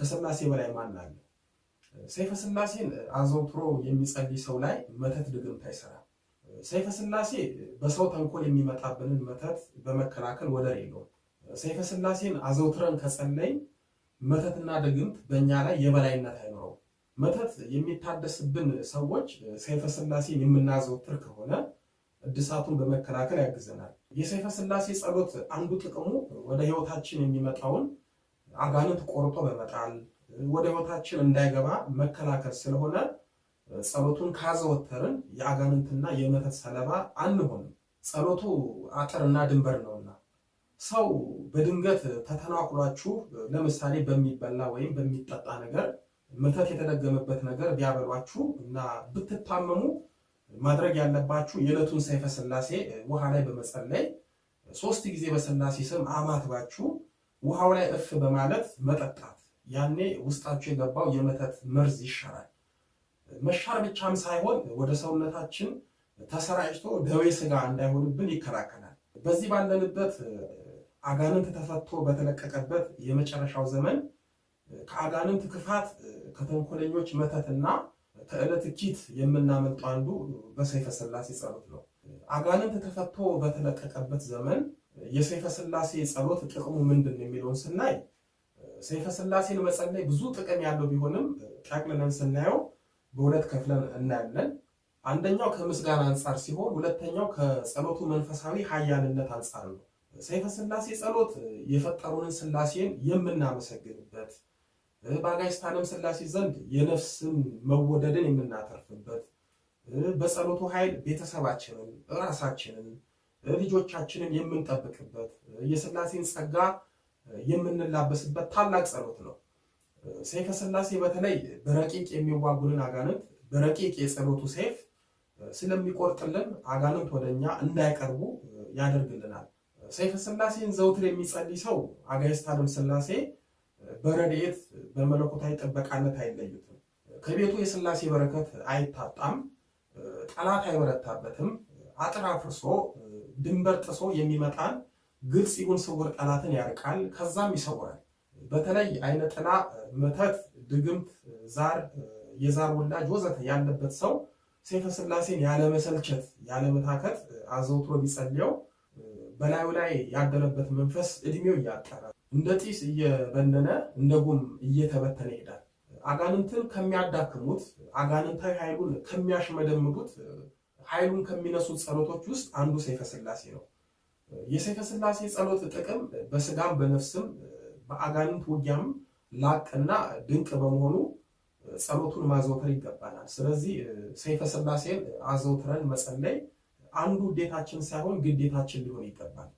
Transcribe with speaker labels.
Speaker 1: ከስላሴ በላይ ማን አለ? ሰይፈ ስላሴን አዘውትሮ የሚጸልይ ሰው ላይ መተት ድግምት አይሰራም። ሰይፈ ስላሴ በሰው ተንኮል የሚመጣብንን መተት በመከላከል ወደር የለውም። ሰይፈ ስላሴን አዘውትረን ከጸለይን መተትና ድግምት በእኛ ላይ የበላይነት አይኖረውም። መተት የሚታደስብን ሰዎች ሰይፈ ስላሴን የምናዘውትር ከሆነ እድሳቱን በመከላከል ያግዘናል። የሰይፈ ስላሴ ጸሎት አንዱ ጥቅሙ ወደ ህይወታችን የሚመጣውን አጋንንት ቆርጦ በመጣል ወደ ህይወታችን እንዳይገባ መከላከል ስለሆነ ጸሎቱን ካዘወተርን የአጋንንትና የመተት ሰለባ አንሆንም። ጸሎቱ አጥርና ድንበር ነውና ሰው በድንገት ተተናኩሏችሁ ለምሳሌ በሚበላ ወይም በሚጠጣ ነገር መተት የተደገመበት ነገር ቢያበሏችሁ እና ብትታመሙ ማድረግ ያለባችሁ የዕለቱን ሰይፈ ስላሴ ውሃ ላይ በመጸለይ 3 ጊዜ በስላሴ ስም አማትባችሁ ውሃው ላይ እፍ በማለት መጠጣት። ያኔ ውስጣችሁ የገባው የመተት መርዝ ይሻራል። መሻር ብቻም ሳይሆን ወደ ሰውነታችን ተሰራጭቶ ደዌ ስጋ እንዳይሆንብን ይከላከላል። በዚህ ባለንበት አጋንንት ተፈቶ በተለቀቀበት የመጨረሻው ዘመን ከአጋንንት ክፋት ከተንኮለኞች መተትና ከዕለት ኪት የምናመልጠው አንዱ በሰይፈ ስላሴ ጸሎት ነው። አጋንንት ተፈቶ በተለቀቀበት ዘመን የሰይፈ ስላሴ ጸሎት ጥቅሙ ምንድን ነው የሚለውን ስናይ ሰይፈ ስላሴን መጸለይ ብዙ ጥቅም ያለው ቢሆንም ጠቅልለን ስናየው በሁለት ከፍለን እናያለን። አንደኛው ከምስጋና አንጻር ሲሆን ሁለተኛው ከጸሎቱ መንፈሳዊ ኃያልነት አንጻር ነው። ሰይፈ ስላሴ ጸሎት የፈጠሩንን ስላሴን የምናመሰግንበት፣ በአጋዕዝተ ዓለም ስላሴ ዘንድ የነፍስን መወደድን የምናተርፍበት፣ በጸሎቱ ኃይል ቤተሰባችንን፣ ራሳችንን፣ ልጆቻችንን የምንጠብቅበት፣ የስላሴን ጸጋ የምንላበስበት ታላቅ ጸሎት ነው። ሰይፈ ስላሴ በተለይ በረቂቅ የሚዋጉንን አጋንንት በረቂቅ የጸሎቱ ሰይፍ ስለሚቆርጥልን አጋንንት ወደኛ እንዳይቀርቡ ያደርግልናል። ሰይፈ ስላሴን ዘውትር የሚጸልይ ሰው አጋዕዝተ ዓለም ስላሴ በረድኤት በመለኮታዊ ጥበቃነት አይለዩትም። ከቤቱ የስላሴ በረከት አይታጣም፣ ጠላት አይበረታበትም። አጥር አፍርሶ ድንበር ጥሶ የሚመጣን ግልጽ ይሁን ስውር ጠላትን ያርቃል፣ ከዛም ይሰውራል። በተለይ አይነ ጥላ፣ መተት፣ ድግምት፣ ዛር፣ የዛር ወላጅ ወዘተ ያለበት ሰው ሰይፈ ስላሴን ያለመሰልቸት ያለመታከት አዘውትሮ ቢጸልየው በላዩ ላይ ያደረበት መንፈስ እድሜው እያጠረ እንደ ጢስ እየበነነ እንደ ጉም እየተበተነ ይሄዳል። አጋንንትን ከሚያዳክሙት አጋንንታዊ ኃይሉን ከሚያሽመደምዱት ኃይሉን ከሚነሱት ጸሎቶች ውስጥ አንዱ ሰይፈ ስላሴ ነው። የሰይፈ ስላሴ ጸሎት ጥቅም በስጋም በነፍስም በአጋንንት ውጊያም ላቅና ድንቅ በመሆኑ ጸሎቱን ማዘውተር ይገባናል። ስለዚህ ሰይፈ ስላሴን አዘውትረን መጸለይ አንዱ ውዴታችን ሳይሆን ግዴታችን ሊሆን ይገባል።